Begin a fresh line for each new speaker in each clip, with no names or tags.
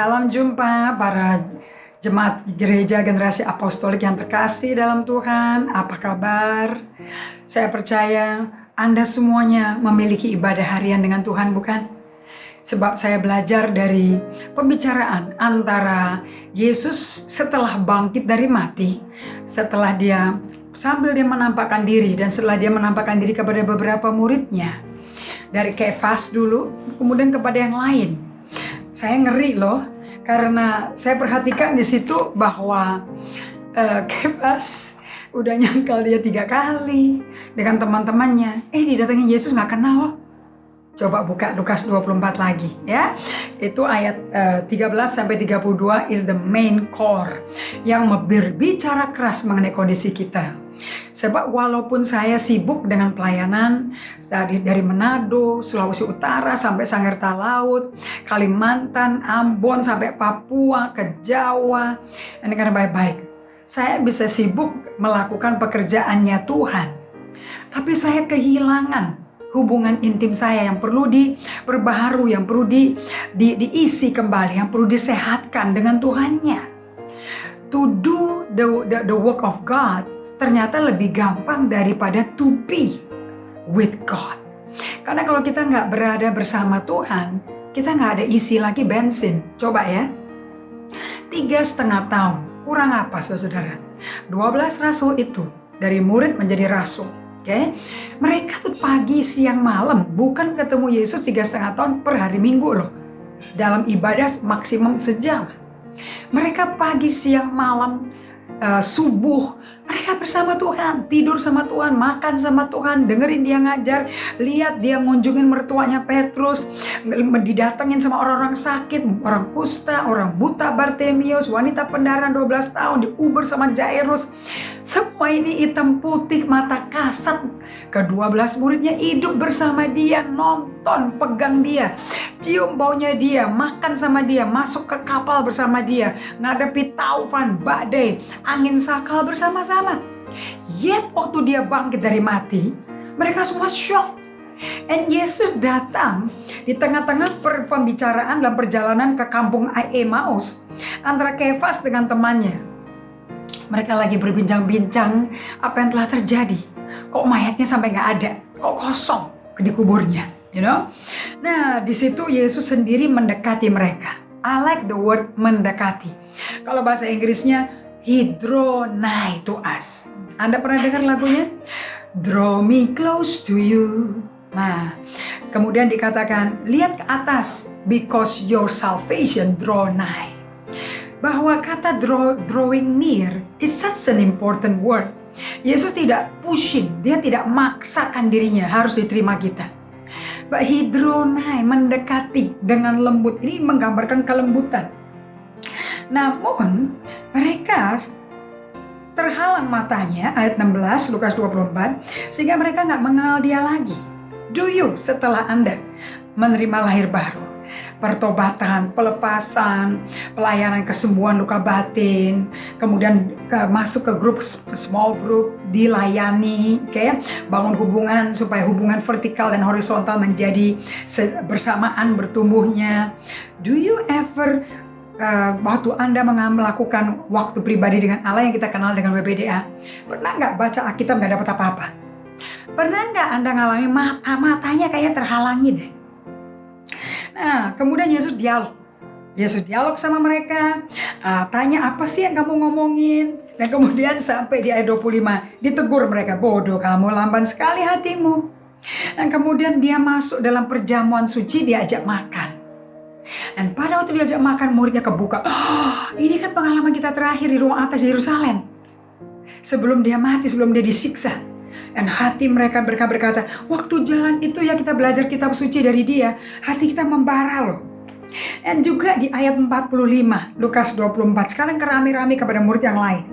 Salam jumpa para jemaat gereja generasi apostolik yang terkasih dalam Tuhan. Apa kabar? Saya percaya Anda semuanya memiliki ibadah harian dengan Tuhan, bukan? Sebab saya belajar dari pembicaraan antara Yesus setelah bangkit dari mati, setelah dia sambil dia menampakkan diri dan setelah dia menampakkan diri kepada beberapa muridnya. Dari Kefas dulu, kemudian kepada yang lain. Saya ngeri loh, karena saya perhatikan di situ bahwa Kefas udah nyangkal dia 3 kali dengan teman-temannya. Didatengin Yesus nggak kenal loh. Coba buka Lukas 24 lagi ya. Itu ayat 13-32 is the main core yang berbicara keras mengenai kondisi kita. Sebab walaupun saya sibuk dengan pelayanan dari Manado, Sulawesi Utara sampai Sangitta Laut, Kalimantan, Ambon sampai Papua, ke Jawa, ini karena baik-baik. Saya bisa sibuk melakukan pekerjaannya Tuhan. Tapi saya kehilangan hubungan intim saya yang perlu diperbaharui, yang perlu diisi kembali, yang perlu disehatkan dengan Tuhannya. To do the work of God ternyata lebih gampang daripada to be with God. Karena kalau kita nggak berada bersama Tuhan, kita nggak ada isi lagi bensin. Coba ya, 3,5 tahun, kurang apa saudara? 12 rasul itu dari murid menjadi rasul. Oke, mereka tuh pagi, siang, malam bukan ketemu Yesus 3,5 tahun per hari Minggu loh. Dalam ibadah maksimum sejam. Mereka pagi, siang, malam, subuh, mereka bersama Tuhan, tidur sama Tuhan, makan sama Tuhan, dengerin dia ngajar, lihat dia ngunjungin mertuanya Petrus, didatengin sama orang-orang sakit, orang kusta, orang buta Bartemius, wanita pendaran 12 tahun, diuber sama Jairus. Semua ini hitam putih, mata kasat. Ke-12 muridnya hidup bersama dia, nonton, pegang dia, cium baunya dia, makan sama dia, masuk ke kapal bersama dia, ngadepi taufan, badai, angin sakal bersama-sama. Yet waktu dia bangkit dari mati, mereka semua shock. And Yesus datang di tengah-tengah pembicaraan dalam perjalanan ke kampung Emmaus antara Kefas dengan temannya. Mereka lagi berbincang-bincang apa yang telah terjadi. Kok mayatnya sampai nggak ada? Kok kosong di kuburnya? You know? Nah, di situ Yesus sendiri mendekati mereka. I like the word mendekati. Kalau bahasa Inggrisnya He draw nigh to us. Anda pernah dengar lagunya? Draw me close to you. Nah, kemudian dikatakan, lihat ke atas, because your salvation draw nigh. Bahwa kata drawing near is such an important word. Yesus tidak pushing, dia tidak maksakan dirinya harus diterima kita. But he draw nigh, mendekati dengan lembut. Ini menggambarkan kelembutan. Namun mereka terhalang matanya, ayat 16 Lukas 24, sehingga mereka nggak mengenal dia lagi. Do you setelah Anda menerima lahir baru, pertobatan, pelepasan, pelayanan kesembuhan luka batin, kemudian masuk ke grup, small group, dilayani, bangun hubungan supaya hubungan vertikal dan horizontal menjadi bersamaan bertumbuhnya. Do you ever waktu Anda melakukan waktu pribadi dengan Allah yang kita kenal dengan WBDA, pernah nggak baca Alkitab nggak dapat apa-apa? Pernah nggak Anda ngalami matanya kayak terhalangi deh? Nah, kemudian Yesus dialog sama mereka, tanya apa sih yang kamu ngomongin? Dan kemudian sampai di ayat 25, ditegur mereka, bodoh kamu, lamban sekali hatimu. Dan kemudian dia masuk dalam perjamuan suci, diajak makan. Dan pada waktu diajak makan, muridnya kebuka. Ini kan pengalaman kita terakhir di ruang atas Yerusalem. Sebelum dia mati, sebelum dia disiksa. Dan hati mereka berkata, waktu jalan itu ya kita belajar kitab suci dari dia, hati kita membara loh. Dan juga di ayat 45, Lukas 24, sekarang kerami-rami kepada murid yang lain.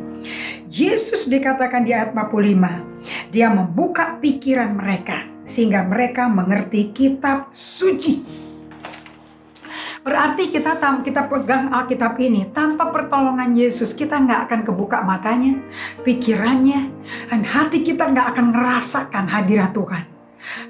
Yesus dikatakan di ayat 45, dia membuka pikiran mereka, sehingga mereka mengerti kitab suci. Berarti kita pegang Alkitab ini, tanpa pertolongan Yesus kita nggak akan kebuka matanya, pikirannya, dan hati kita nggak akan ngerasakan hadirat Tuhan.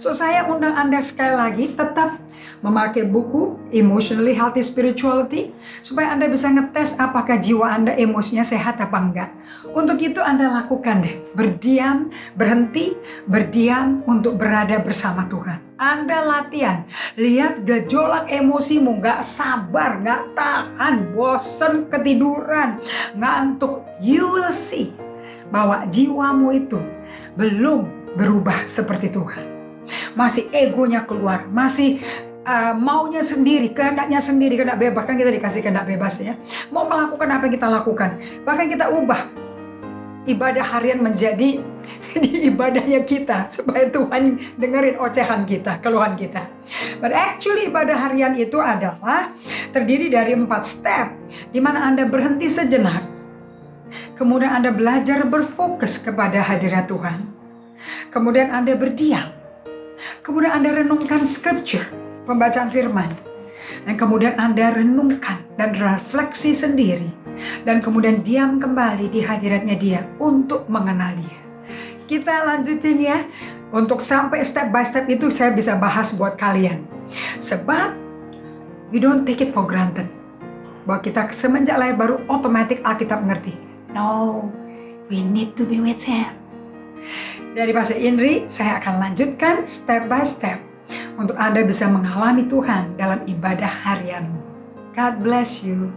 So saya undang Anda sekali lagi tetap memakai buku Emotionally Healthy Spirituality supaya Anda bisa ngetes apakah jiwa Anda emosinya sehat apa enggak. Untuk itu Anda lakukan deh, berdiam, berhenti, berdiam untuk berada bersama Tuhan. Anda latihan, lihat gejolak emosimu, nggak sabar, nggak tahan, bosen, ketiduran, ngantuk. You will see bahwa jiwamu itu belum berubah seperti Tuhan. Masih egonya keluar, masih maunya sendiri, kehendaknya sendiri, kehendak bebas. Kan kita dikasih kehendak bebas ya. Mau melakukan apa yang kita lakukan. Bahkan kita ubah ibadah harian menjadi di ibadahnya kita. Supaya Tuhan dengerin ocehan kita, keluhan kita. But actually ibadah harian itu adalah terdiri dari 4 step. Di mana Anda berhenti sejenak. Kemudian Anda belajar berfokus kepada hadirat Tuhan. Kemudian Anda berdiam. Kemudian Anda renungkan scripture. Pembacaan firman. Dan kemudian Anda renungkan dan refleksi sendiri. Dan kemudian diam kembali di hadiratnya Dia untuk mengenal Dia. Kita lanjutin ya. Untuk sampai step by step itu saya bisa bahas buat kalian. Sebab we don't take it for granted. Bahwa kita semenjak lahir baru otomatis Alkitab mengerti. No, we need to be with Him. Dari Pastor Indri, saya akan lanjutkan step by step. Untuk Anda bisa mengalami Tuhan dalam ibadah harianmu. God bless you.